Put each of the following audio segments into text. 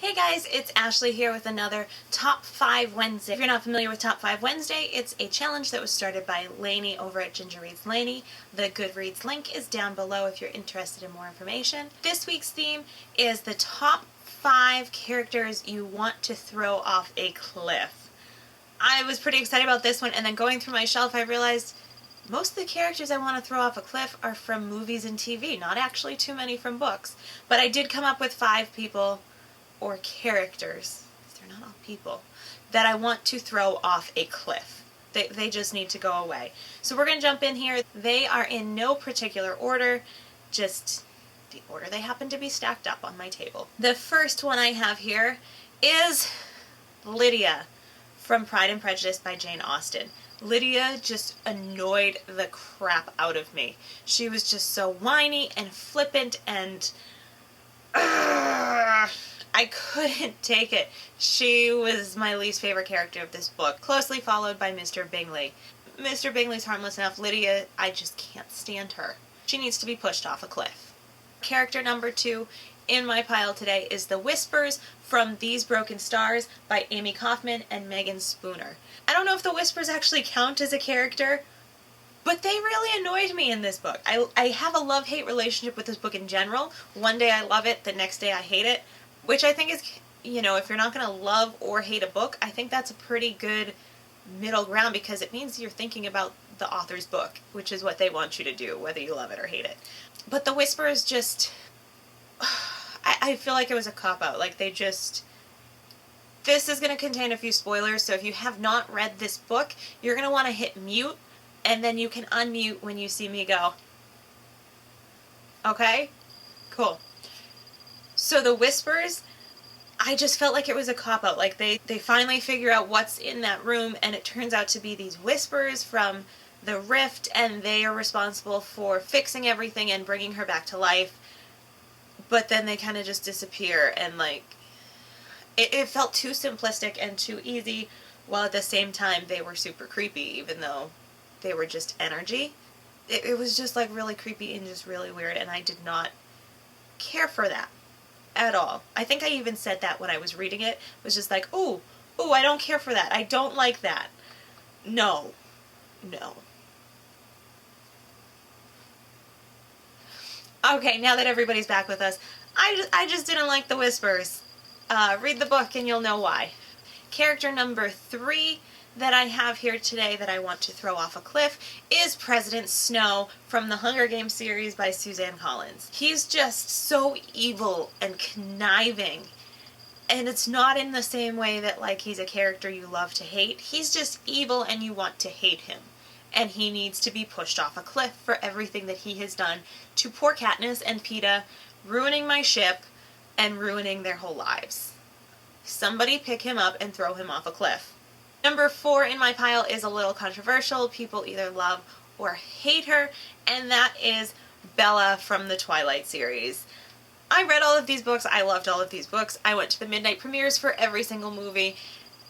Hey guys, it's Ashley here with another Top 5 Wednesday. If you're not familiar with Top 5 Wednesday, it's a challenge that was started by Lainey over at Ginger Reads Lainey. The Goodreads link is down below if you're interested in more information. This week's theme is the top 5 characters you want to throw off a cliff. I was pretty excited about this one, and then going through my shelf I realized most of the characters I want to throw off a cliff are from movies and TV, not actually too many from books. But I did come up with 5 people or characters, they're not all people, that I want to throw off a cliff. They just need to go away. So we're going to jump in here. They are in no particular order, just the order they happen to be stacked up on my table. The first one I have here is Lydia from Pride and Prejudice by Jane Austen. Lydia just annoyed the crap out of me. She was just so whiny and flippant and I couldn't take it. She was my least favorite character of this book, closely followed by Mr. Bingley. Mr. Bingley's harmless enough. Lydia, I just can't stand her. She needs to be pushed off a cliff. Character number 2 in my pile today is The Whispers from These Broken Stars by Amy Kaufman and Megan Spooner. I don't know if the Whispers actually count as a character, but they really annoyed me in this book. I have a love-hate relationship with this book in general. One day I love it, the next day I hate it. Which I think is, if you're not going to love or hate a book, I think that's a pretty good middle ground because it means you're thinking about the author's book, which is what they want you to do, whether you love it or hate it. But The Whispers just, I feel like it was a cop-out. Like this is going to contain a few spoilers, so if you have not read this book, you're going to want to hit mute, and then you can unmute when you see me go. Okay? Cool. So The Whispers, I just felt like it was a cop-out. Like they finally figure out what's in that room, and it turns out to be these whispers from the rift, and they are responsible for fixing everything and bringing her back to life. But then they kind of just disappear, and it felt too simplistic and too easy, while at the same time they were super creepy, even though they were just energy. It was just really creepy and just really weird, and I did not care for that at all. I think I even said that when I was reading it. It was just like, ooh, I don't care for that. I don't like that. No. Okay, now that everybody's back with us, I just didn't like The Whispers. Read the book and you'll know why. Character number 3 that I have here today that I want to throw off a cliff is President Snow from the Hunger Games series by Suzanne Collins. He's just so evil and conniving, and it's not in the same way that he's a character you love to hate. He's just evil and you want to hate him, and he needs to be pushed off a cliff for everything that he has done to poor Katniss and Peeta, ruining my ship and ruining their whole lives. Somebody pick him up and throw him off a cliff. Number 4 in my pile is a little controversial. People either love or hate her, and that is Bella from the Twilight series. I read all of these books. I loved all of these books. I went to the midnight premieres for every single movie,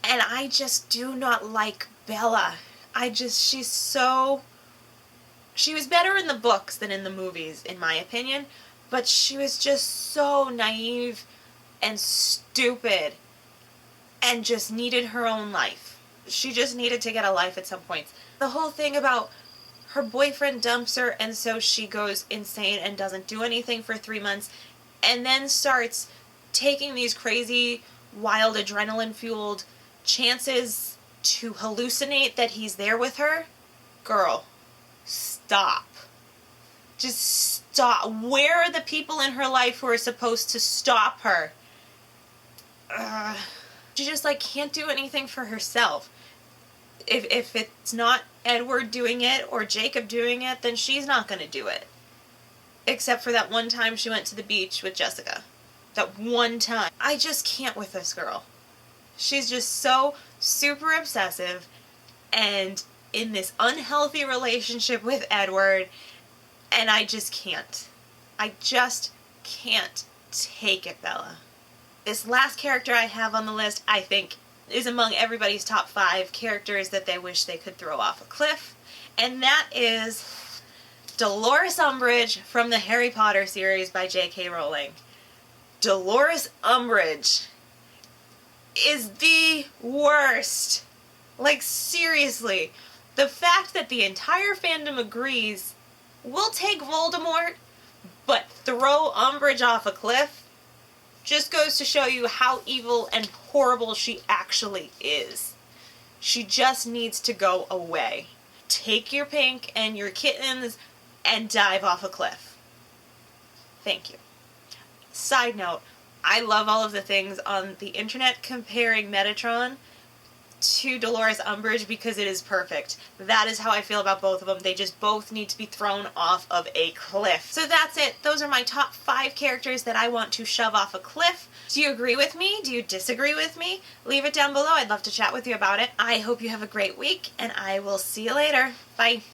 and I just do not like Bella. She was better in the books than in the movies, in my opinion, but she was just so naive and stupid and just needed her own life. She just needed to get a life at some point. The whole thing about her boyfriend dumps her, and so she goes insane and doesn't do anything for 3 months, and then starts taking these crazy, wild, adrenaline-fueled chances to hallucinate that he's there with her. Girl, stop. Just stop. Where are the people in her life who are supposed to stop her? She just can't do anything for herself. If it's not Edward doing it or Jacob doing it, then she's not going to do it. Except for that one time she went to the beach with Jessica. That one time. I just can't with this girl. She's just so super obsessive and in this unhealthy relationship with Edward, and I just can't. I just can't take it, Bella. This last character I have on the list, I think, is among everybody's top 5 characters that they wish they could throw off a cliff, and that is Dolores Umbridge from the Harry Potter series by J.K. Rowling. Dolores Umbridge is the worst. Like, seriously. The fact that the entire fandom agrees, we'll take Voldemort, but throw Umbridge off a cliff, just goes to show you how evil and horrible she actually is. She just needs to go away. Take your pink and your kittens and dive off a cliff. Thank you. Side note, I love all of the things on the internet comparing Metatron to Dolores Umbridge because it is perfect. That is how I feel about both of them. They just both need to be thrown off of a cliff. So that's it. Those are my top 5 characters that I want to shove off a cliff. Do you agree with me? Do you disagree with me? Leave it down below. I'd love to chat with you about it. I hope you have a great week, and I will see you later. Bye.